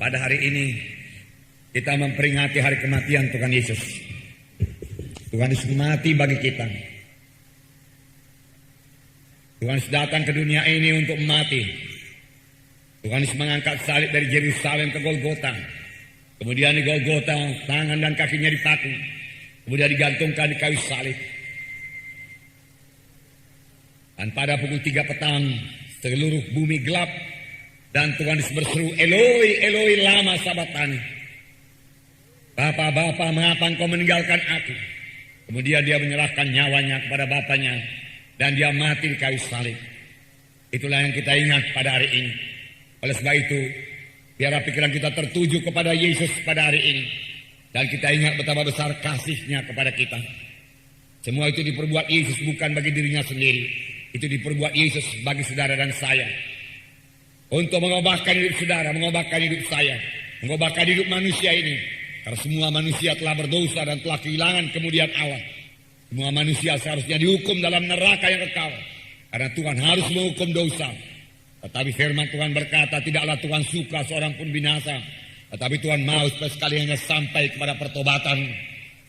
Pada hari ini kita memperingati hari kematian Tuhan Yesus. Tuhan Yesus mati bagi kita. Tuhan Yesus datang ke dunia ini untuk mati. Tuhan Yesus mengangkat salib dari Yerusalem ke Golgota. Kemudian di Golgota tangan dan kakinya dipaku. Kemudian digantungkan di kayu salib. Dan pada pukul 3 petang seluruh bumi gelap. Dan Tuhan Yesus berseru, Eloi, Eloi lama sabachthani. Bapa, mengapa engkau meninggalkan aku? Kemudian dia menyerahkan nyawanya kepada Bapanya. Dan dia mati di kayu salib. Itulah yang kita ingat pada hari ini. Oleh sebab itu, biarlah pikiran kita tertuju kepada Yesus pada hari ini. Dan kita ingat betapa besar kasih-Nya kepada kita. Semua itu diperbuat Yesus bukan bagi dirinya sendiri. Itu diperbuat Yesus bagi saudara dan saya. Untuk mengubahkan hidup saudara, mengubahkan hidup saya, mengubahkan hidup manusia ini. Karena semua manusia telah berdosa dan telah kehilangan kemuliaan Allah. Semua manusia seharusnya dihukum dalam neraka yang kekal. Karena Tuhan harus menghukum dosa. Tetapi firman Tuhan berkata, tidaklah Tuhan suka seorang pun binasa. Tetapi Tuhan mau supaya sekaliannya sampai kepada pertobatan.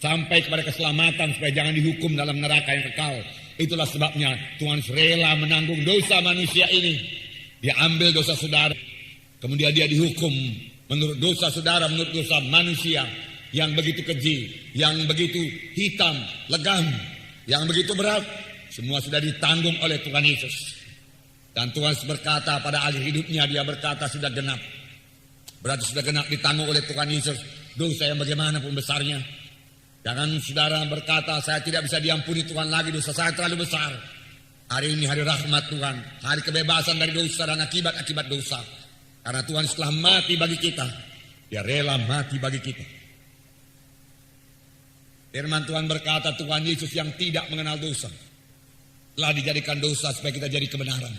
Sampai kepada keselamatan supaya jangan dihukum dalam neraka yang kekal. Itulah sebabnya Tuhan rela menanggung dosa manusia ini. Dia ambil dosa saudara, kemudian dia dihukum menurut dosa saudara, menurut dosa manusia yang begitu keji, yang begitu hitam, legam, yang begitu berat, semua sudah ditanggung oleh Tuhan Yesus. Dan Tuhan berkata pada akhir hidupnya, dia berkata sudah genap. Berarti sudah genap ditanggung oleh Tuhan Yesus, dosa yang bagaimanapun besarnya. Jangan saudara berkata, saya tidak bisa diampuni Tuhan lagi, dosa saya terlalu besar. Hari ini hari rahmat Tuhan, hari kebebasan dari dosa dan akibat-akibat dosa. Karena Tuhan setelah mati bagi kita, dia rela mati bagi kita. Firman Tuhan berkata, Tuhan Yesus yang tidak mengenal dosa telah dijadikan dosa supaya kita jadi kebenaran.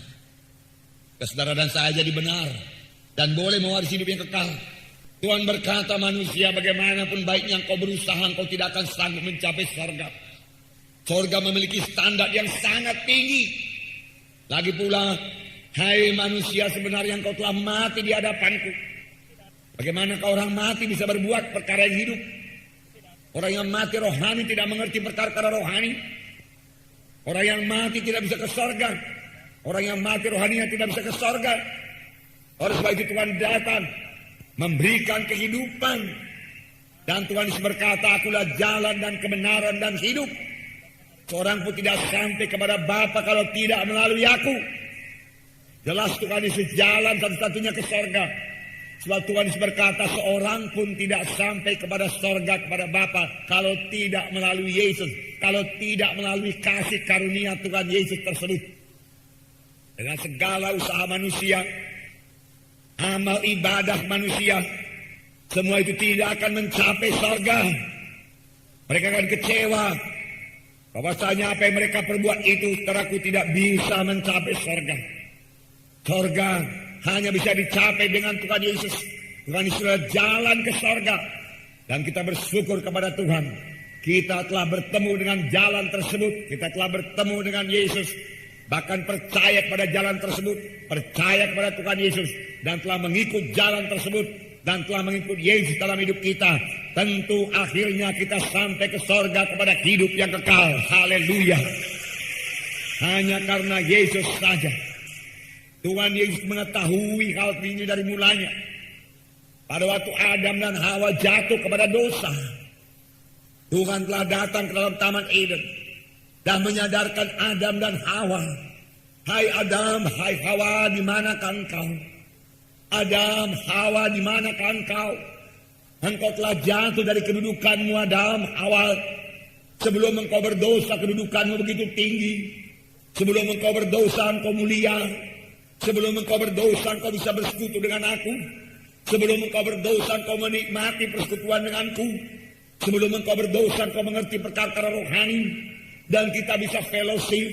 Saudara dan saya jadi benar dan boleh mewarisi hidup yang kekal. Tuhan berkata, manusia bagaimanapun baiknya engkau berusaha, engkau tidak akan sanggup mencapai surga. Surga memiliki standar yang sangat tinggi. Lagi pula, hai manusia, sebenarnya engkau telah mati di hadapanku. Bagaimana kau orang mati bisa berbuat perkara yang hidup? Orang yang mati rohani tidak mengerti perkara-perkara rohani. Orang yang mati tidak bisa ke surga. Orang yang mati rohaninya tidak bisa ke surga. Oleh sebab itu Tuhan datang memberikan kehidupan. Dan Tuhan berkata, akulah jalan dan kebenaran dan hidup. Seorang pun tidak sampai kepada Bapa kalau tidak melalui aku. Jelas Tuhan Yesus jalan satu-satunya ke surga. Sebab Tuhan Yesus berkata, seorang pun tidak sampai kepada surga, kepada Bapa kalau tidak melalui Yesus. Kalau tidak melalui kasih karunia Tuhan Yesus tersebut. Dengan segala usaha manusia, amal ibadah manusia, semua itu tidak akan mencapai surga. Mereka akan kecewa. Bahwasanya apa yang mereka perbuat itu, saudaraku, tidak bisa mencapai surga. Surga hanya bisa dicapai dengan Tuhan Yesus. Tuhan Yesus adalah jalan ke surga. Dan kita bersyukur kepada Tuhan. Kita telah bertemu dengan jalan tersebut. Kita telah bertemu dengan Yesus. Bahkan percaya kepada jalan tersebut. Percaya kepada Tuhan Yesus. Dan telah mengikut jalan tersebut. Dan telah mengikut Yesus dalam hidup kita. Tentu akhirnya kita sampai ke surga kepada hidup yang kekal. Haleluya. Hanya karena Yesus saja. Tuhan Yesus mengetahui hal ini dari mulanya. Pada waktu Adam dan Hawa jatuh kepada dosa, Tuhan telah datang ke dalam Taman Eden dan menyadarkan Adam dan Hawa. Hai Adam, hai Hawa, di manakah engkau? Adam, Hawa, di manakah engkau? Engkau telah jatuh dari kedudukanmu, Adam, Hawa. Sebelum engkau berdosa, kedudukanmu begitu tinggi. Sebelum engkau berdosa, engkau mulia. Sebelum engkau berdosa, engkau bisa bersekutu dengan aku. Sebelum engkau berdosa, engkau menikmati persekutuan denganku. Sebelum engkau berdosa, engkau mengerti perkara rohani. Dan kita bisa fellowship.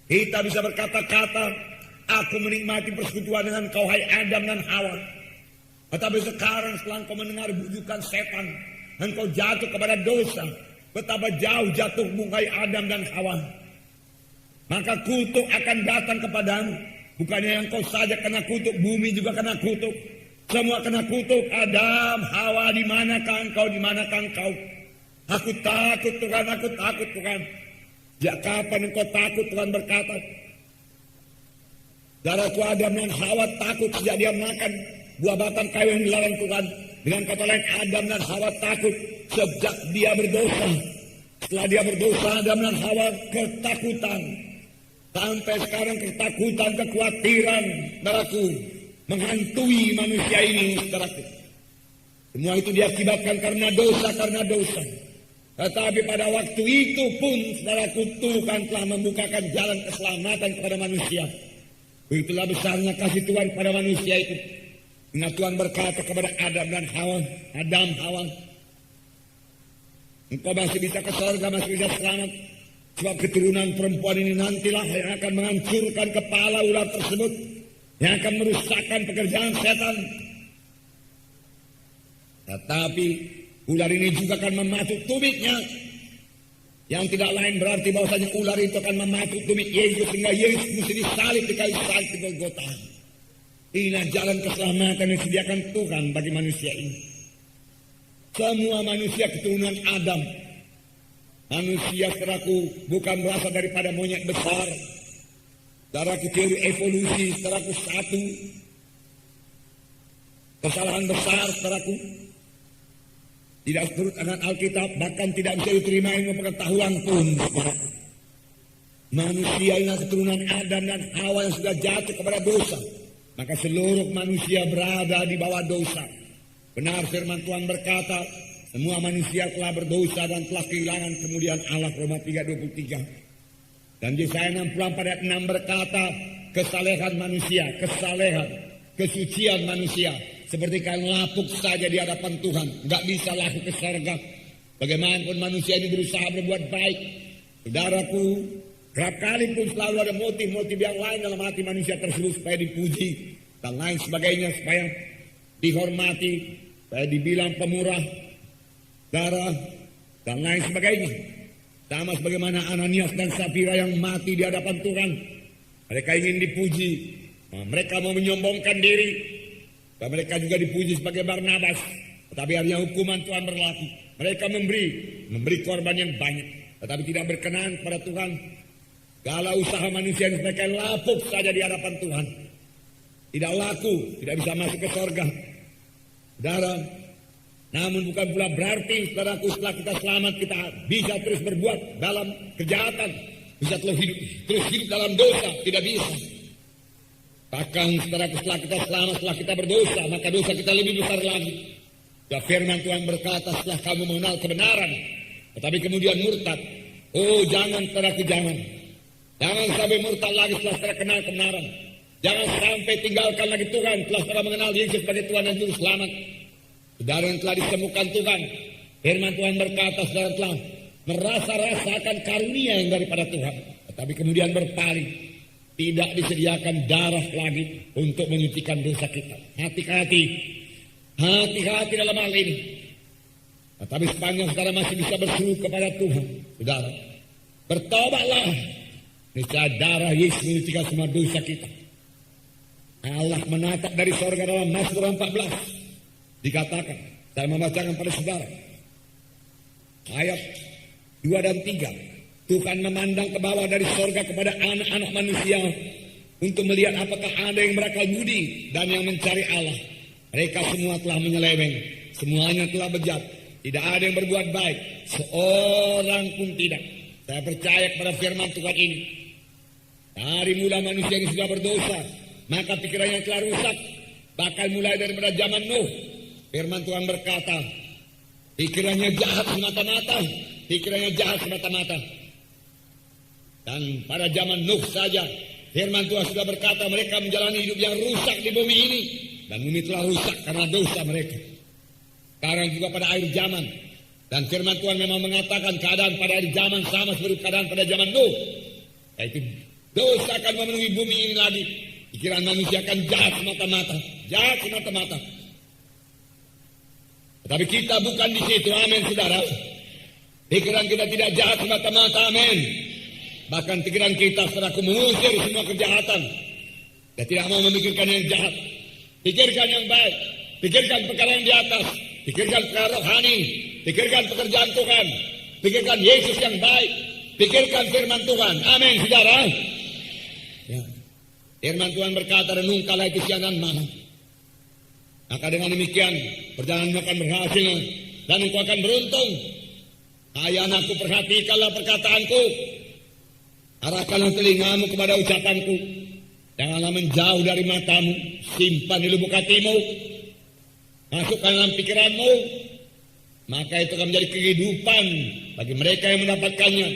Kita bisa berkata-kata, aku menikmati persekutuan dengan kau, hai Adam dan Hawa. Tetapi sekarang setelah engkau mendengar bujukan setan, engkau jatuh kepada dosa. Betapa jauh jatuhmu, hai Adam dan Hawa. Maka kutuk akan datang kepadamu. Bukannya engkau saja kena kutuk, bumi juga kena kutuk. Semua kena kutuk. Adam, Hawa, di manakah engkau, di manakah engkau? Aku takut Tuhan, aku takut Tuhan. Sejak kapan engkau takut? Tuhan berkata. Saudaraku, Adam dan Hawa takut sejak dia makan buah batang kayu yang dilarang Tuhan. Dengan kata lain, Adam dan Hawa takut sejak dia berdosa. Setelah dia berdosa, Adam dan Hawa ketakutan. Sampai sekarang ketakutan, kekhawatiran, saudaraku, menghantui manusia ini, saudaraku. Semua itu diakibatkan karena dosa, Tetapi pada waktu itu pun, saudaraku, Tuhan telah membukakan jalan keselamatan kepada manusia. Itulah besarnya kasih Tuhan pada manusia itu. Nah, Tuhan berkata kepada Adam dan Hawa, Adam, Hawa, engkau masih bisa ke surga, masih bisa selamat. Sebab keturunan perempuan ini nantilah yang akan menghancurkan kepala ular tersebut, yang akan merusakkan pekerjaan setan. Tetapi ular ini juga akan mematuk tumitnya, yang tidak lain berarti bahwasanya ular itu akan mematuk tumit Yesus sehingga Yesus mesti disalib di kayu salib di Golgota. Inilah jalan keselamatan yang disediakan Tuhan bagi manusia ini. Semua manusia keturunan Adam, manusia saudaraku bukan berasal daripada monyet besar. Saudaraku, teori evolusi saudaraku satu kesalahan besar saudaraku. Tidak turut dengan Alkitab, bahkan tidak bisa diterima ilmu pengetahuan pun. Manusia ini keturunan Adam dan Hawa yang sudah jatuh kepada dosa. Maka seluruh manusia berada di bawah dosa. Benar firman Tuhan berkata, semua manusia telah berdosa dan telah kehilangan kemuliaan Allah, Roma 3:23. Dan Yesaya 64 ayat 6 berkata, kesalehan manusia, kesucian manusia seperti kain lapuk saja di hadapan Tuhan, nggak bisa laku ke surga. Bagaimanapun manusia ini berusaha berbuat baik, saudaraku, kerap kali pun selalu ada motif-motif yang lain dalam hati manusia tersebut supaya dipuji dan lain sebagainya, supaya dihormati, supaya dibilang pemurah, darah dan lain sebagainya. Sama sebagaimana Ananias dan Safira yang mati di hadapan Tuhan, mereka ingin dipuji, mereka mau menyombongkan diri, dan mereka juga dipuji sebagai Barnabas. Tetapi akhirnya hukuman Tuhan berlaku. Mereka memberi korban yang banyak, tetapi tidak berkenan kepada Tuhan. Segala usaha manusia yang mereka lapuk saja di hadapan Tuhan, tidak laku, tidak bisa masuk ke surga. Saudara, namun bukan pula berarti saudaraku setelah kita selamat kita bisa terus berbuat dalam kejahatan, bisa terus hidup dalam dosa, tidak bisa. Bahkan saudaraku setelah kita selamat, setelah kita berdosa, maka dosa kita lebih besar lagi. Ya, firman Tuhan berkata, setelah kamu mengenal kebenaran tetapi kemudian murtad, oh jangan saudaraku, jangan sampai murtad lagi setelah kenal kebenaran. Jangan sampai tinggalkan lagi Tuhan setelah mengenal Yesus sebagai Tuhan dan Juru Selamat. Saudara yang telah ditemukan Tuhan, firman Tuhan berkata, saudara telah merasa-rasakan karunia yang daripada Tuhan, tetapi kemudian berpaling, tidak disediakan darah lagi untuk menyucikan dosa kita. Hati-hati dalam hal ini. Tetapi sepanjang saudara masih bisa berseru kepada Tuhan, saudara, bertobatlah. Niscaya darah Yesus menyucikan semua dosa kita. Allah menatap dari surga dalam Mazmur 14. Dikatakan, saya membacakan pada saudara, ayat 2 dan 3. Tuhan memandang ke bawah dari surga kepada anak-anak manusia untuk melihat apakah ada yang berakal budi dan yang mencari Allah. Mereka semua telah menyeleweng, semuanya telah bejat, tidak ada yang berbuat baik, seorang pun tidak. Saya percaya kepada firman Tuhan ini. Dari mula manusia yang sudah berdosa, maka pikirannya telah rusak. Bahkan mulai daripada zaman Nuh, firman Tuhan berkata, pikirannya jahat semata-mata. Dan pada zaman Nuh saja, firman Tuhan sudah berkata mereka menjalani hidup yang rusak di bumi ini. Dan bumi telah rusak karena dosa mereka. Sekarang juga pada akhir zaman. Dan firman Tuhan memang mengatakan keadaan pada akhir zaman sama seperti keadaan pada zaman Nuh. Yaitu dosa akan memenuhi bumi ini lagi. Pikiran manusia akan jahat semata-mata. Tetapi kita bukan di situ, amin saudara. Pikiran kita tidak jahat semata-mata, amin. Bahkan pikiran kita saudaraku mengusir semua kejahatan. Kita tidak mau memikirkan yang jahat. Pikirkan yang baik. Pikirkan perkara yang di atas. Pikirkan perkara rohani. Pikirkan pekerjaan Tuhan. Pikirkan Yesus yang baik. Pikirkan firman Tuhan. Amin, saudara. Ya. Firman Tuhan berkata, renungkanlah itu siang dan malam. Maka dengan demikian, perjalananmu akan berhasil dan engkau akan beruntung. Hai anakku, perhatikanlah perkataanku. Arahkanlah telingamu kepada ucapanku. Janganlah menjauh dari matamu. Simpan di lubuk hatimu. Masukkan dalam pikiranmu. Maka itu akan menjadi kehidupan bagi mereka yang mendapatkannya.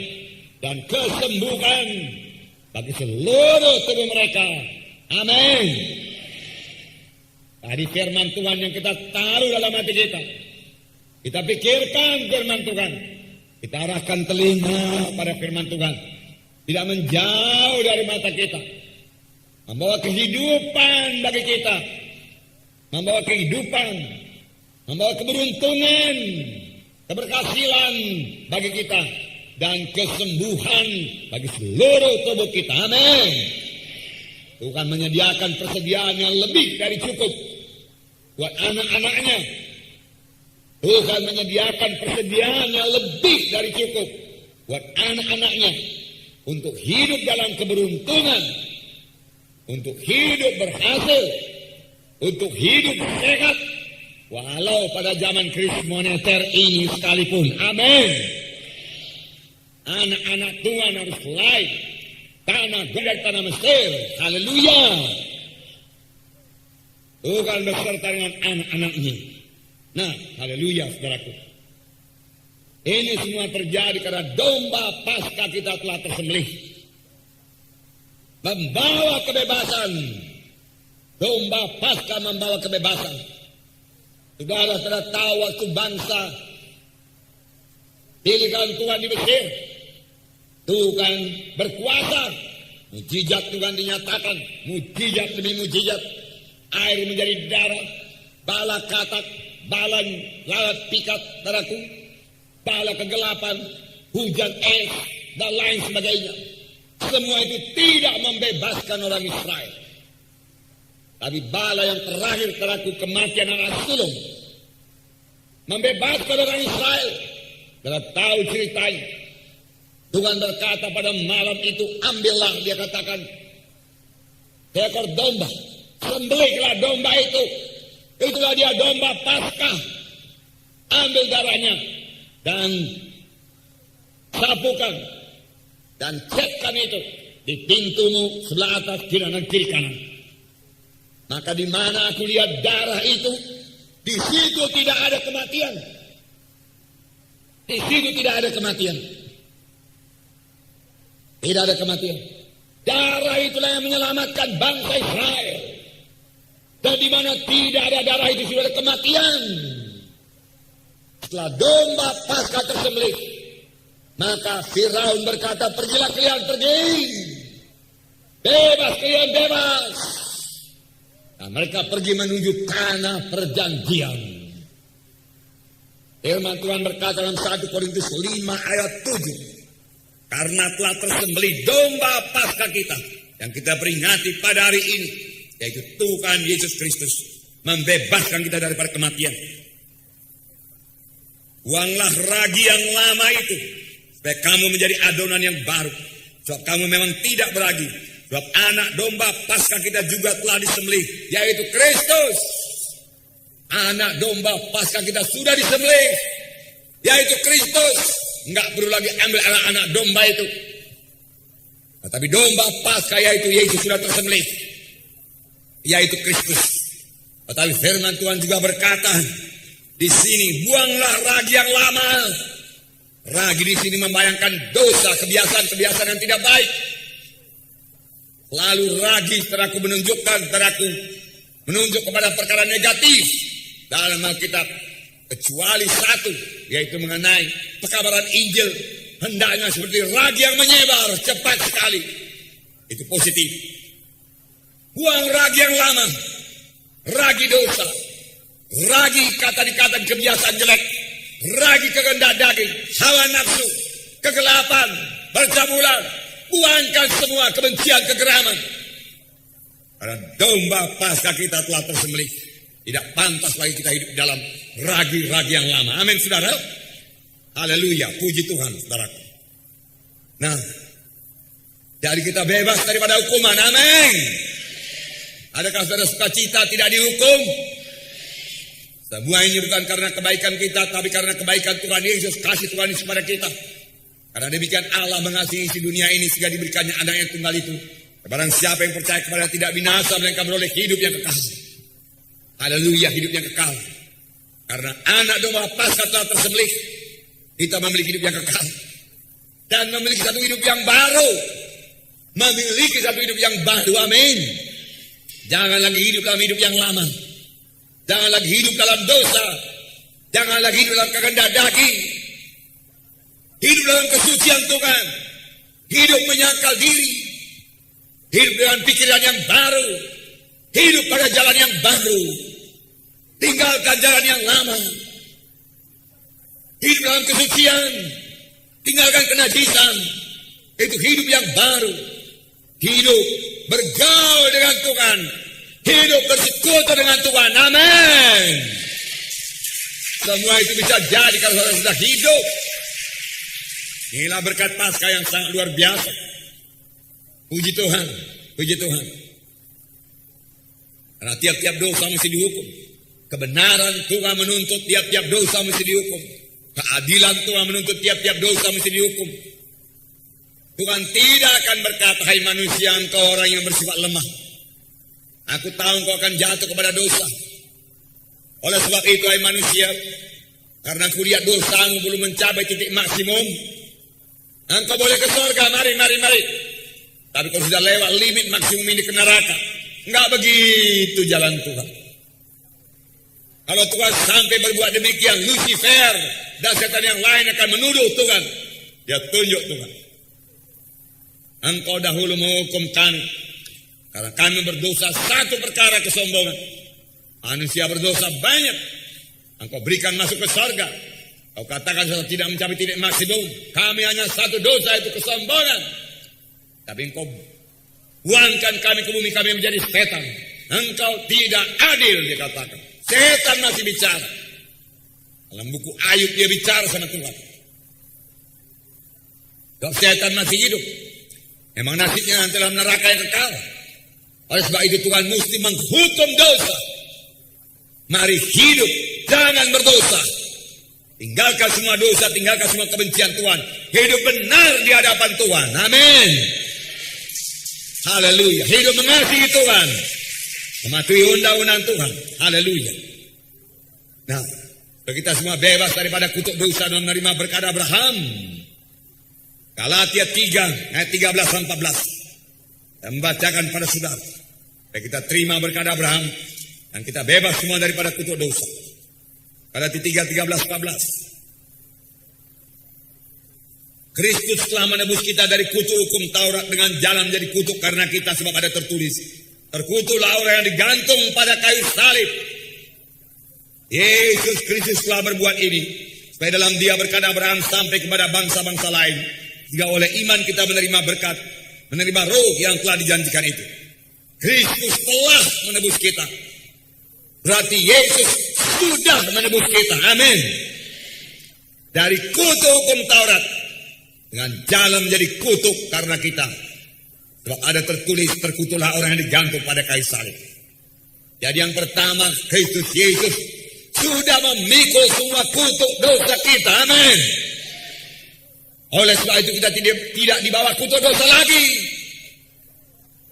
Dan kesembuhan bagi seluruh tubuh mereka. Amin. Tadi firman Tuhan yang kita taruh dalam hati kita. Kita pikirkan firman Tuhan. Kita arahkan telinga pada firman Tuhan. Tidak menjauh dari mata kita. Membawa kehidupan bagi kita. Membawa kehidupan. Membawa keberuntungan. Keberhasilan bagi kita. Dan kesembuhan bagi seluruh tubuh kita. Amin. Tuhan menyediakan persediaan yang lebih dari cukup buat anak-anaknya. Tuhan menyediakan persediaan yang lebih dari cukup buat anak-anaknya untuk hidup dalam keberuntungan, untuk hidup berhasil, untuk hidup sehat, walau pada zaman krisis moneter ini sekalipun. Amin. Anak-anak Tuhan harus lain. Tanah dari tanah Mesir. Haleluya. Tuhan beserta dengan anak-anaknya. Nah, haleluya saudaraku. Ini semua terjadi karena domba Paskah kita telah tersembelih. Membawa kebebasan. Domba Paskah membawa kebebasan. Saudara-saudara tahu waktu bangsa pilihan Tuhan di Mesir. Tuhan berkuasa. Mujizat Tuhan dinyatakan. Mujizat demi mujizat. Air menjadi darah. Bala katak. Bala lalat pikat. Saudaraku. Bala kegelapan. Hujan es. Dan lain sebagainya. Semua itu tidak membebaskan orang Israel. Tapi bala yang terakhir saudaraku. Kematian anak sulung. Membebaskan orang Israel. Saudara tahu ceritanya. Tuhan berkata pada malam itu, ambillah, dia katakan, seekor domba, sembelihlah domba itu. Itulah dia domba Paskah. Ambil darahnya dan sapukan dan cekkan itu di pintumu sebelah atas, kiri dan kiri kanan. Maka di mana aku lihat darah itu, di situ tidak ada kematian. Di situ tidak ada kematian. Tidak ada kematian. Darah itulah yang menyelamatkan bangsa Israel. Dan di mana tidak ada darah itu sudah ada kematian. Setelah domba Paskah tersembelih, maka Firaun berkata, pergilah kalian, pergi. Bebas kalian, bebas. Nah, mereka pergi menuju tanah perjanjian. Firman Tuhan berkata dalam 1 Korintus 5 ayat 7. Karena telah tersembelih domba Paskah kita yang kita peringati pada hari ini, yaitu Tuhan Yesus Kristus, membebaskan kita daripada kematian. Buanglah ragi yang lama itu, supaya kamu menjadi adonan yang baru. Sebab kamu memang tidak beragi. Sebab anak domba Paskah kita juga telah disembelih, yaitu Kristus. Anak domba Paskah kita sudah disembelih, yaitu Kristus. Enggak perlu lagi ambil anak-anak domba itu. Nah, tapi domba Paskah yaitu Yesus sudah tersembelih, yaitu Kristus. Tetapi firman Tuhan juga berkata di sini, buanglah ragi yang lama. Ragi di sini membayangkan dosa, kebiasaan-kebiasaan yang tidak baik. Lalu ragi saudaraku menunjuk kepada perkara negatif dalam Alkitab, kecuali satu, yaitu mengenai pekabaran Injil. Hendaknya seperti ragi yang menyebar cepat sekali. Itu positif. Buang ragi yang lama, ragi dosa, ragi kata-dikata kebiasaan jelek, ragi kehendak daging, hawa nafsu, kegelapan, percabulan. Buangkan semua kebencian, kegeraman. Karena domba Paskah kita telah tersembelih, Tidak pantas lagi kita hidup dalam ragi-ragi yang lama. Amin, saudara. Haleluya, puji Tuhan, saudara. Nah, jadi kita bebas daripada hukuman. Amin. Adakah saudara sukacita tidak dihukum? Semua ini bukan karena kebaikan kita, tapi karena kebaikan Tuhan Yesus, kasih Tuhan Yesus kepada kita. Karena demikian Allah mengasihi isi dunia ini sehingga diberikannya anak yang tunggal itu. Barang siapa yang percaya kepada tidak binasa, melainkan beroleh hidup yang kekal. Haleluya, hidup yang kekal. Karena anak domba Paskah telah tersembelih, kita memiliki hidup yang kekal. Dan memiliki satu hidup yang baru. Memiliki satu hidup yang baru, amin. Jangan lagi hidup dalam hidup yang lama. Jangan lagi hidup dalam dosa. Jangan lagi hidup dalam kehendak daging. Hidup dalam kesucian Tuhan. Hidup menyangkal diri. Hidup dengan pikiran yang baru. Hidup pada jalan yang baru. Tinggalkan jalan yang lama. Hidup dalam kesucian. Tinggalkan kenajisan. Itu hidup yang baru. Hidup bergaul dengan Tuhan. Hidup bersekutu dengan Tuhan. Amin. Semua itu bisa jadi kalau saudara sudah hidup. Inilah berkat Paskah yang sangat luar biasa. Puji Tuhan. Puji Tuhan. Karena tiap-tiap dosa mesti dihukum. Kebenaran Tuhan menuntut tiap-tiap dosa mesti dihukum. Keadilan Tuhan menuntut tiap-tiap dosa mesti dihukum. Tuhan tidak akan berkata, hai manusia, engkau orang yang bersifat lemah. Aku tahu engkau akan jatuh kepada dosa. Oleh sebab itu, hai manusia, karena aku lihat dosamu belum mencapai titik maksimum, engkau boleh ke surga, mari. Tapi kalau sudah lewat limit maksimum ini ke neraka. Enggak begitu jalan Tuhan. Kalau Tuhan sampai berbuat demikian, Lucifer dan setan yang lain akan menuduh Tuhan. Dia tunjuk Tuhan. Engkau dahulu menghukum kami karena kami berdosa satu perkara kesombongan. Manusia berdosa banyak. Engkau berikan masuk ke surga. Kau katakan saya tidak mencapai titik maksimum. Kami hanya satu dosa, itu kesombongan. Tapi engkau buangkan kami ke bumi, kami menjadi setan. Engkau tidak adil, dia katakan. Setan masih bicara. Dalam buku Ayub dia bicara sama Tuhan. Kalau setan masih hidup, memang nasibnya nanti dalam neraka yang kekal. Oleh sebab itu Tuhan mesti menghukum dosa. Mari hidup, jangan berdosa. Tinggalkan semua dosa, tinggalkan semua kebencian Tuhan. Hidup benar di hadapan Tuhan. Amin. Haleluya. Hidup mengasihi Tuhan. Mematuhi undang-undang Tuhan. Haleluya. Nah, kita semua bebas daripada kutuk dosa dan menerima berkat Abraham. Galatia 3 ayat 13 dan 14. Saya membacakan pada saudara. Kita terima berkat Abraham dan kita bebas semua daripada kutuk dosa. Galatia 3, 13, 14. Kristus telah menebus kita dari kutuk hukum Taurat dengan jalan menjadi kutuk karena kita, sebab ada tertulis, terkutuklah orang yang digantung pada kayu salib. Yesus Kristus telah berbuat ini supaya dalam Dia berkat Abraham sampai kepada bangsa-bangsa lain, sehingga oleh iman kita menerima berkat, menerima roh yang telah dijanjikan itu. Kristus telah menebus kita. Berarti Yesus sudah menebus kita. Amin. Dari kutuk hukum Taurat dengan jalan menjadi kutuk karena kita. Sebab ada tertulis, terkutuklah orang yang digantung pada kayu salib. Jadi yang pertama, Kristus Yesus sudah memikul semua kutuk dosa kita. Amin. Oleh sebab itu kita tidak dibawa kutuk dosa lagi.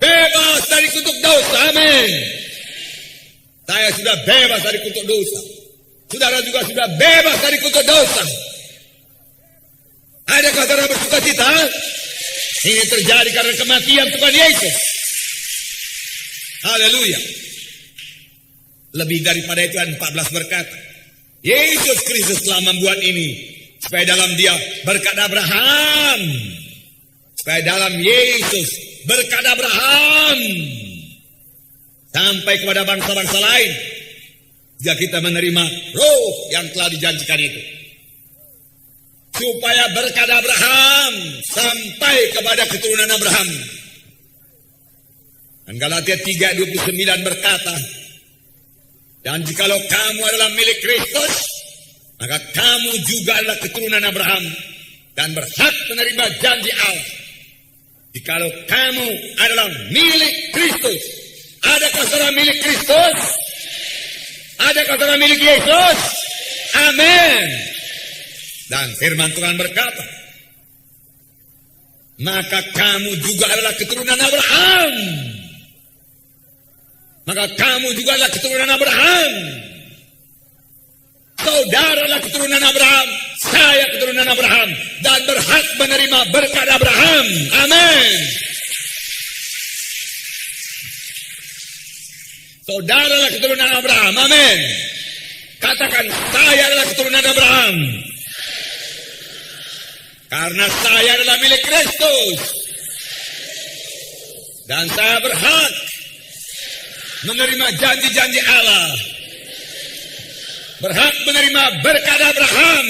Bebas dari kutuk dosa. Amin. Saya sudah bebas dari kutuk dosa. Saudara juga sudah bebas dari kutuk dosa. Adakah saudara bersuka cita? Ini terjadi karena kematian Tuhan Yesus. Haleluya. Lebih daripada itu, ayat 14 berkata, Yesus Kristus telah membuat ini supaya dalam Dia berkat Abraham. Supaya dalam Yesus berkat Abraham sampai kepada bangsa-bangsa lain, jika kita menerima roh yang telah dijanjikan itu. Supaya berkat Abraham sampai kepada keturunan Abraham. Dan Galatia 3:29 berkata, Dan jikalau kamu adalah milik Kristus, maka kamu juga adalah keturunan Abraham dan berhak menerima janji Allah. Jikalau kamu adalah milik Kristus, adakah saudara milik Kristus? Adakah saudara milik Yesus? Amin. Dan firman Tuhan berkata, maka kamu juga adalah keturunan Abraham. Maka kamu juga adalah keturunan Abraham. Saudara adalah keturunan Abraham. Saya keturunan Abraham. Dan berhak menerima berkat Abraham. Amin. Saudara adalah keturunan Abraham. Amin. Katakan, saya adalah keturunan Abraham. Karena saya adalah milik Kristus. Dan saya berhak menerima janji-janji Allah. Berhak menerima berkat Abraham.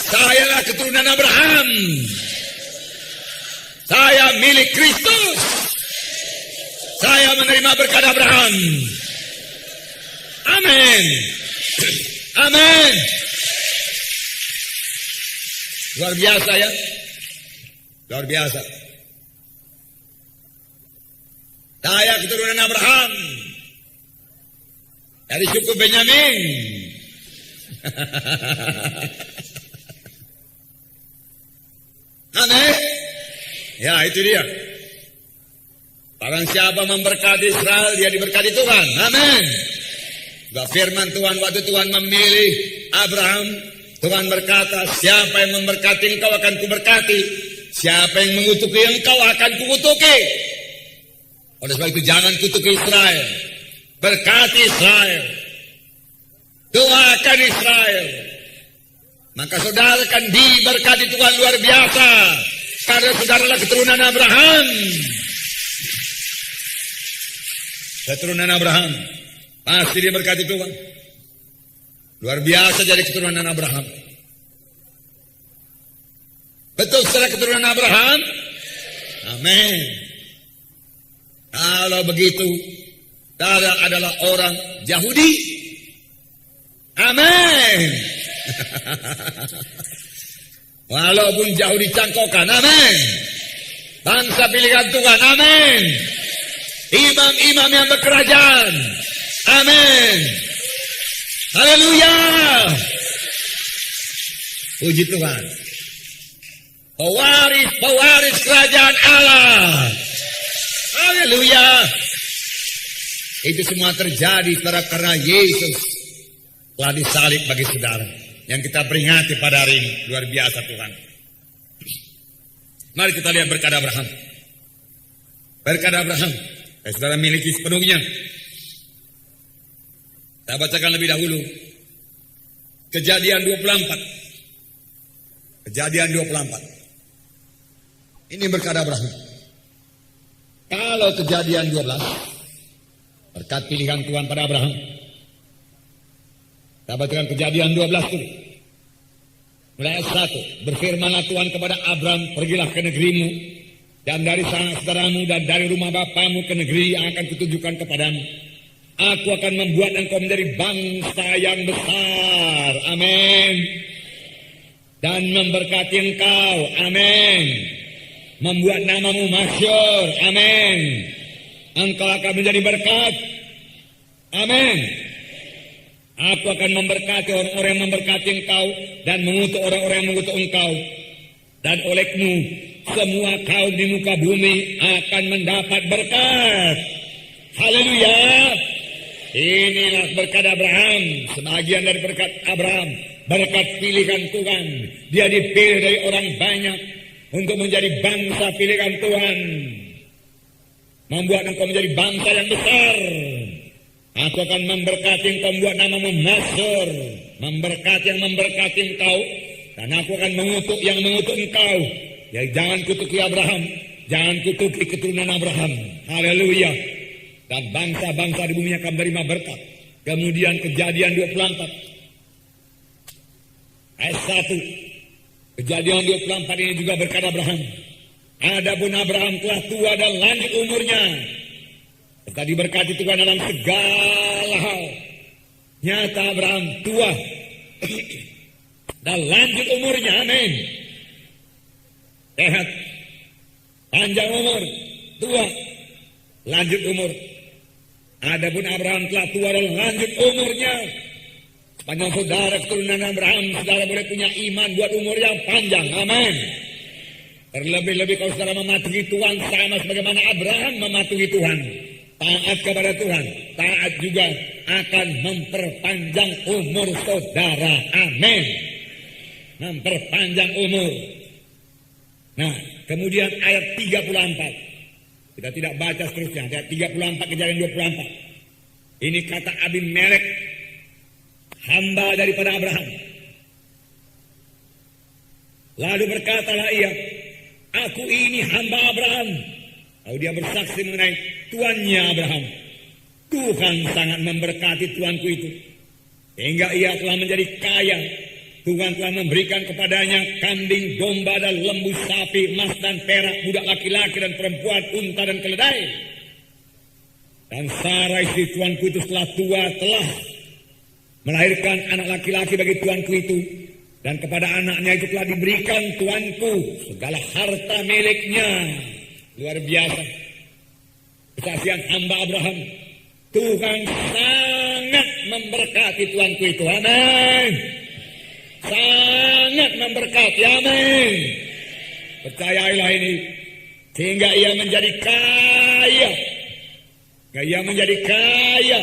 Saya adalah keturunan Abraham. Saya milik Kristus. Saya menerima berkat Abraham. Amin. Amin. Luar biasa ya. Luar biasa. Saya keturunan Abraham. Dari suku Benyamin. Amin. Ya, itu dia. Barang siapa memberkati Israel, dia diberkati Tuhan. Amin. Firman Tuhan waktu Tuhan memilih Abraham, Tuhan berkata, siapa yang memberkati engkau akan kuberkati, siapa yang mengutuki engkau akan kukutuki. Oleh sebab itu jangan kutuki Israel, berkati Israel, doakan Israel. Maka saudara akan diberkati Tuhan luar biasa, karena saudara adalah keturunan Abraham. Keturunan Abraham pasti diberkati Tuhan. Luar biasa jadi keturunan Abraham. Betul setelah keturunan Abraham? Amin. Kalau begitu, saudara adalah orang Yahudi. Amin. Walaupun jauh dicangkokkan, amin. Bangsa pilihan Tuhan, amin. Imam-imam yang berkerajaan, amin. Haleluya. Puji Tuhan. Pewaris kerajaan Allah. Haleluya. Itu semua terjadi karena Yesus telah disalib bagi saudara. Yang kita peringati pada hari ini. Luar biasa Tuhan. Mari kita lihat berkat Abraham. Berkat Abraham. Saudara miliki sepenuhnya. Saya bacakan lebih dahulu. Kejadian 24. Kejadian 24. Ini berkat Abraham. Kalau kejadian 12. Berkat pilihan Tuhan pada Abraham. Saya bacakan kejadian 12 dulu. Mulai ayat 1. Berfirmanlah Tuhan kepada Abraham, pergilah ke negerimu, dan dari saudaramu dan dari rumah bapamu ke negeri yang akan kutunjukkan kepadamu. Aku akan membuat engkau menjadi bangsa yang besar. Amin. Dan memberkati engkau. Amin. Membuat namamu masyhur. Amin. Engkau akan menjadi berkat. Amin. Aku akan memberkati orang-orang yang memberkati engkau dan mengutuk orang-orang yang mengutuk engkau. Dan olehmu semua kaum di muka bumi akan mendapat berkat. Haleluya. Inilah berkat Abraham. Sebagian dari berkat Abraham, berkat pilihan Tuhan. Dia dipilih dari orang banyak untuk menjadi bangsa pilihan Tuhan. Membuat engkau menjadi bangsa yang besar. Aku akan memberkati engkau, membuat namamu masyhur. Memberkati yang memberkati engkau, dan aku akan mengutuk yang mengutuk engkau. Jadi jangan kutuki Abraham, jangan kutuki keturunan Abraham. Haleluya. Dan bangsa-bangsa di bumi akan menerima berkat. Kemudian kejadian 24. Ayat 1. Kejadian 24 ini juga berkat Abraham. Adapun Abraham telah tua dan lanjut umurnya. serta diberkati Tuhan dalam segala hal. Nyata Abraham tua dan lanjut umurnya, amin. Sehat, panjang umur, tua, lanjut umur. Adapun Abraham telah tua dan lanjut umurnya. Sepanjang saudara keturunan Abraham, saudara boleh punya iman buat umur yang panjang, amin. Terlebih-lebih kalau saudara mematuhi Tuhan sama sebagaimana Abraham mematuhi Tuhan. Taat kepada Tuhan, taat juga akan memperpanjang umur saudara, amin. Memperpanjang umur. Nah, kemudian ayat 34. Kita tidak baca seterusnya. Ayat 34 Kejadian 24. Ini kata Abimelek, hamba daripada Abraham. Lalu berkatalah ia, aku ini hamba Abraham. Lalu dia bersaksi mengenai tuannya Abraham. Tuhan sangat memberkati tuanku itu, sehingga ia telah menjadi kaya. Tuhan telah memberikan kepadanya kambing, domba, dan lembu, sapi, emas dan perak, budak laki-laki dan perempuan, unta dan keledai. Dan Sarah istri tuanku itu setelah tua telah melahirkan anak laki-laki bagi tuanku itu. Dan kepada anaknya itu telah diberikan tuanku segala harta miliknya. Luar biasa kesaksian hamba Abraham. Tuhan sangat memberkati tuanku itu, amin. Sangat memberkati, amin. Percayailah ini, sehingga ia menjadi kaya. Ia menjadi kaya.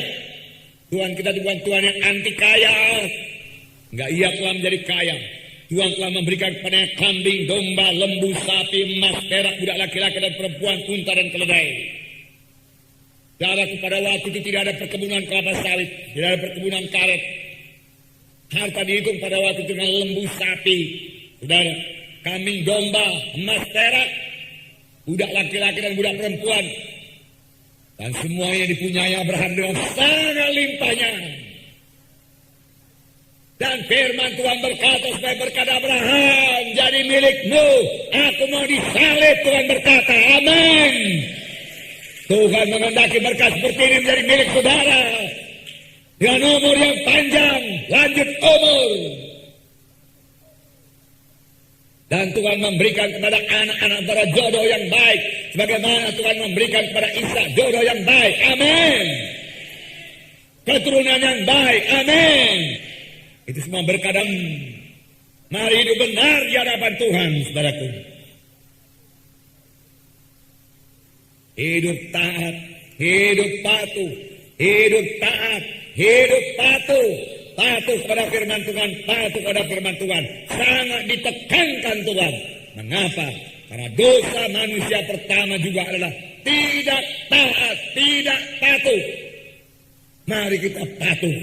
Tuhan kita bukan Tuhan yang anti kaya. Enggak, ia telah menjadi kaya. Tuhan telah memberikan kepadanya kambing, domba, lembu, sapi, emas, perak, budak laki-laki dan perempuan, unta dan keledai. Saudara, pada waktu itu tidak ada perkebunan kelapa sawit, tidak ada perkebunan karet. Harta dihitung pada waktu itu dengan lembu, sapi, saudara, kambing, domba, emas, perak, budak laki-laki dan budak perempuan. Dan semuanya dipunyai Abraham dengan sangat limpahnya. Dan firman Tuhan berkata supaya berkata Abraham, jadi milikmu, aku mau disalib, Tuhan berkata, amin. Tuhan menghendaki berkat seperti ini menjadi milik saudara. Dengan umur yang panjang, lanjut umur. Dan Tuhan memberikan kepada anak-anak saudara jodoh yang baik. Sebagaimana Tuhan memberikan kepada Isa jodoh yang baik, amin. Keturunan yang baik, amin. Itu semua berkadang. Mari hidup benar di hadapan Tuhan, saudaraku. Hidup taat, hidup patuh, hidup taat, hidup patuh. Patuh kepada firman Tuhan, patuh kepada firman Tuhan. Sangat ditekankan Tuhan. Mengapa? Karena dosa manusia pertama juga adalah tidak taat, tidak patuh. Mari kita patuh.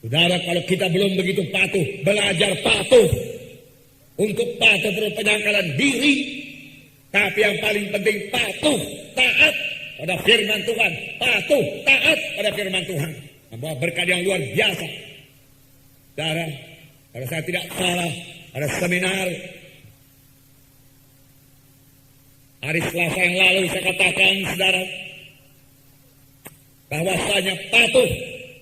Saudara, kalau kita belum begitu patuh, belajar patuh. Untuk patuh perlu penyangkalan diri. Tapi yang paling penting patuh, taat pada firman Tuhan. Patuh, taat pada firman Tuhan. Membawa berkat yang luar biasa. Saudara, kalau saya tidak salah, ada seminar hari Selasa yang lalu saya katakan, saudara, bahwasanya patuh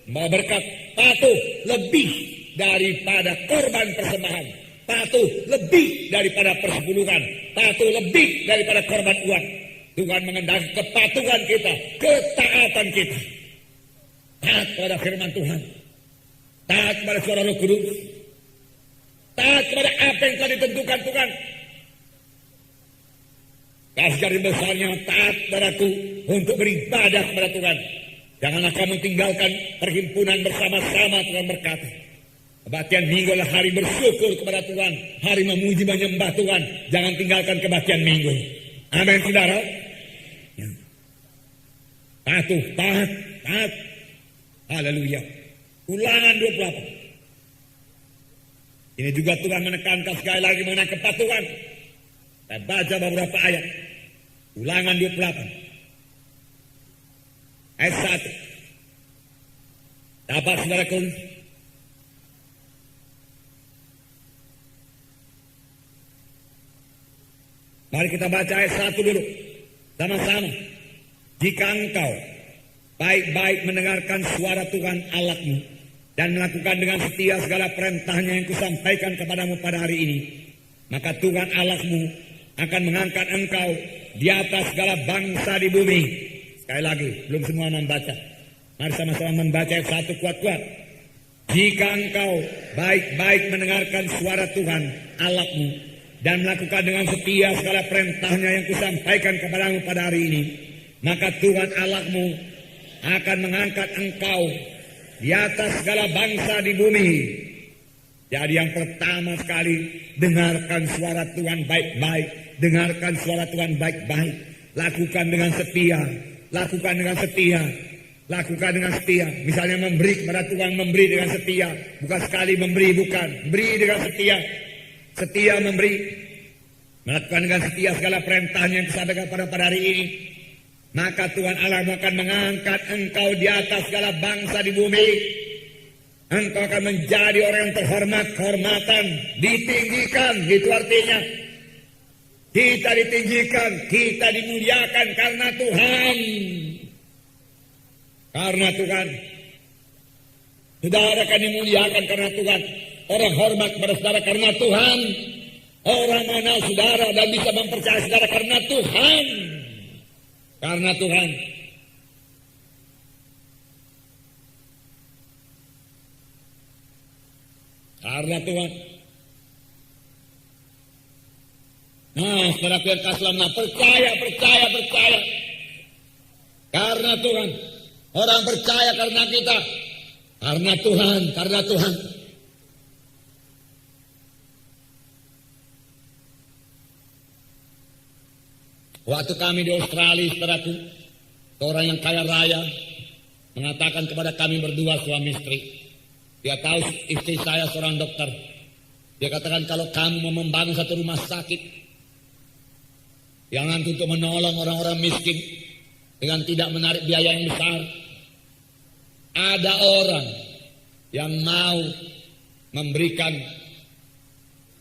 membawa berkat. Patuh lebih daripada korban persembahan. Patuh lebih daripada persepuluhan. Patuh lebih daripada korban uang. Tuhan mengendaki kepatuhan kita, ketaatan kita. Taat pada firman Tuhan. Taat pada suara Roh Kudus. Taat pada apa yang telah ditentukan Tuhan. Kasih besarnya taat padaku untuk beribadah kepada Tuhan. Janganlah kamu tinggalkan perhimpunan bersama-sama, Tuhan berkata. Kebaktian minggu adalah hari bersyukur kepada Tuhan. Hari memuji menyembah Tuhan. Jangan tinggalkan kebaktian minggu. Amin, saudara. Patuh, taat, taat. Haleluya. Ulangan 28. Ini juga Tuhan menekankan sekali lagi mengenai kepatuhan. Saya baca beberapa ayat. Ulangan 28. Ayat 1. Dapat saudaraku? Mari kita baca ayat 1 dulu. Sama-sama. Jika engkau baik-baik mendengarkan suara Tuhan Allahmu dan melakukan dengan setia segala perintahnya yang kusampaikan kepadamu pada hari ini, maka Tuhan Allahmu akan mengangkat engkau di atas segala bangsa di bumi. Sekali lagi, belum semua membaca. Mari sama-sama membaca yang satu kuat-kuat. Jika engkau baik-baik mendengarkan suara Tuhan Allahmu dan melakukan dengan setia segala perintahnya yang kusampaikan kepadamu pada hari ini, maka Tuhan Allahmu akan mengangkat engkau di atas segala bangsa di bumi. Jadi yang pertama sekali, dengarkan suara Tuhan baik-baik. Dengarkan suara Tuhan baik-baik. Lakukan dengan setia. Lakukan dengan setia. Lakukan dengan setia. Misalnya memberi kepada Tuhan, memberi dengan setia. Bukan sekali memberi, bukan. Beri dengan setia. Setia memberi. Melakukan dengan setia segala perintahnya yang disampaikan pada hari ini. Maka Tuhan Allah akan mengangkat engkau di atas segala bangsa di bumi. Engkau akan menjadi orang yang terhormat, kehormatan, ditinggikan, itu artinya. Kita ditinggikan, kita dimuliakan karena Tuhan. Karena Tuhan. Saudara akan dimuliakan karena Tuhan. Orang hormat kepada saudara karena Tuhan. Orang mengenal saudara dan bisa mempercayai saudara karena Tuhan. Karena Tuhan. Karena Tuhan. Nah, saudara yang kasih percaya. Karena Tuhan. Orang percaya karena kita. Karena Tuhan. Waktu kami di Australia, saudaraku, orang yang kaya raya mengatakan kepada kami berdua suami istri. Dia tahu istri saya seorang dokter. Dia katakan kalau kamu mau membangun satu rumah sakit yang nanti untuk menolong orang-orang miskin dengan tidak menarik biaya yang besar, ada orang yang mau memberikan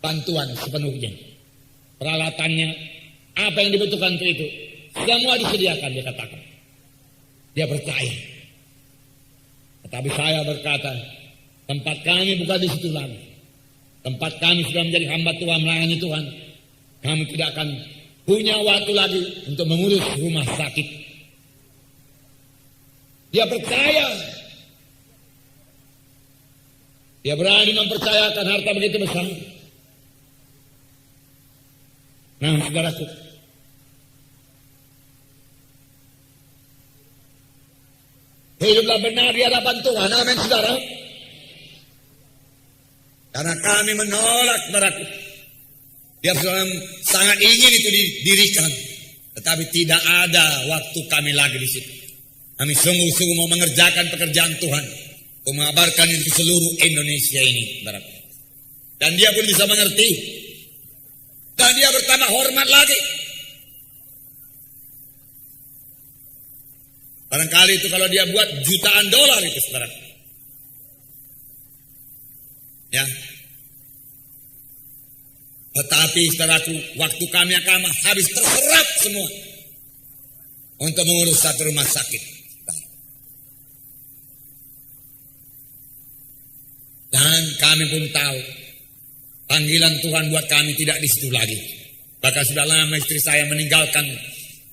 bantuan sepenuhnya. Peralatannya, apa yang dibutuhkan untuk itu, semua disediakan, dia katakan. Dia percaya. Tetapi saya berkata, tempat kami bukan di situ lagi. Tempat kami sudah menjadi hamba Tuhan, melayani Tuhan. Kami tidak akan punya waktu lagi untuk mengurus rumah sakit. Dia percaya. Dia berani mempercayakan harta begitu besar. Nah, saudaraku, hiduplah benar di hadapan Tuhan. Amin, saudara. Karena kami menolak, saudaraku. Dia sangat ingin itu didirikan. Tetapi tidak ada waktu kami lagi di situ. Kami sungguh-sungguh mau mengerjakan pekerjaan Tuhan. Untuk mengabarkan itu seluruh Indonesia ini, saudaraku. Dan dia pun bisa mengerti. Dan dia bertambah hormat lagi. Barangkali itu kalau dia buat jutaan dolar itu, saudara. Ya. Tetapi saudaraku, waktu kami akan habis terserap semua untuk mengurus satu rumah sakit. Dan kami pun tahu panggilan Tuhan buat kami tidak di situ lagi. Bahkan sudah lama istri saya meninggalkan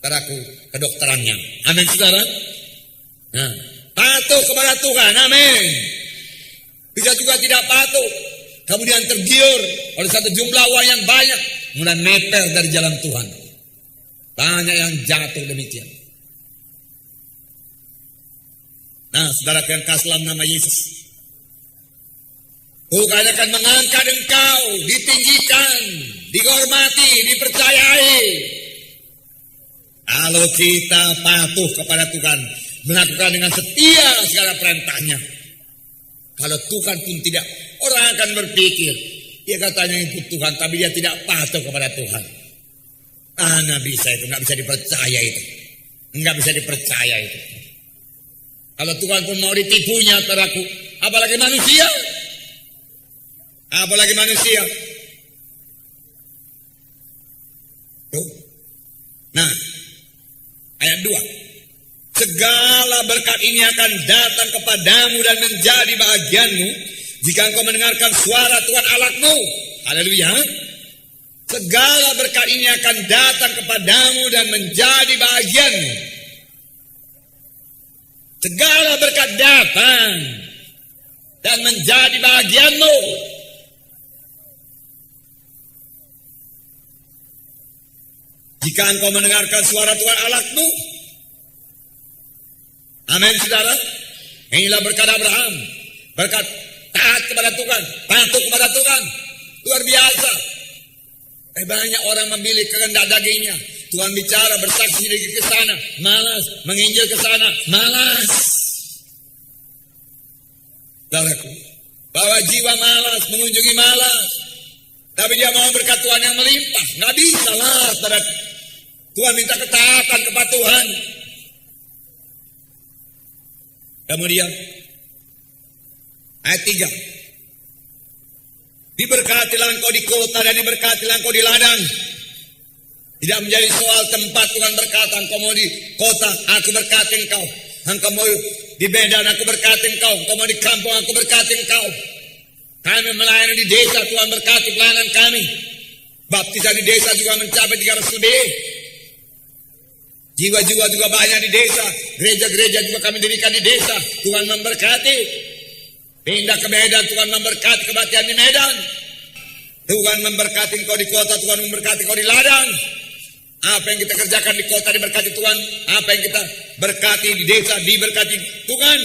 saudaraku kedokterannya. Amin, saudara. Nah, patuh kepada Tuhan. Amin. Bisa juga tidak patuh. Kemudian tergiur oleh satu jumlah uang yang banyak. Mulai meter dari jalan Tuhan. Banyak yang jatuh demikian. Nah, saudara yang kasih dalam nama Yesus. Tuhan akan mengangkat engkau, ditinggikan, dihormati, dipercayai. Kalau kita patuh kepada Tuhan, melakukan dengan setia segala perintahnya. Kalau Tuhan pun tidak, orang akan berpikir, dia katanya ikut Tuhan, tapi dia tidak patuh kepada Tuhan. Mana bisa itu, nggak bisa dipercaya itu. Nggak bisa dipercaya itu. Kalau Tuhan pun mau ditipunya, saudaraku, apalagi manusia. Apalagi manusia. Tuh. Nah, ayat 2. Segala berkat ini akan datang kepadamu dan menjadi bahagianmu jika engkau mendengarkan suara Tuhan Allahmu. Haleluya. Segala berkat ini akan datang kepadamu dan menjadi bahagianmu. Segala berkat datang dan menjadi bahagianmu. Jika engkau mendengarkan suara Tuhan Allahmu. Amin, saudara. Inilah berkat Abraham. Berkat taat kepada Tuhan, patuh kepada Tuhan. Luar biasa. Banyak orang memilih kehendak dagingnya. Tuhan bicara, bersaksi ke sana, malas. Menginjil ke sana, malas. Saudaraku, bahwa jiwa malas, mengunjungi malas. Tapi dia mau berkat Tuhan yang melimpah. Nggak bisa lah, saudaraku. Tuhan minta ketaatan kepada Tuhan. Kemudian ayat 3. Diberkatilah engkau di kota dan diberkatilah engkau di ladang. Tidak menjadi soal tempat. Tuhan berkata, engkau mau di kota, aku berkati engkau. Engkau mau di Medan, aku berkati engkau. Engkau mau di kampung, aku berkati engkau. Kami melayani di desa, Tuhan berkati pelayanan kami. Baptisan di desa juga mencapai 300 lebih. Jiwa-jiwa juga banyak di desa. Gereja-gereja juga kami dirikan di desa. Tuhan memberkati. Pindah ke Medan, Tuhan memberkati kebaktian di Medan. Tuhan memberkati engkau di kota, Tuhan memberkati engkau di ladang. Apa yang kita kerjakan di kota diberkati Tuhan. Apa yang kita berkati di desa diberkati Tuhan.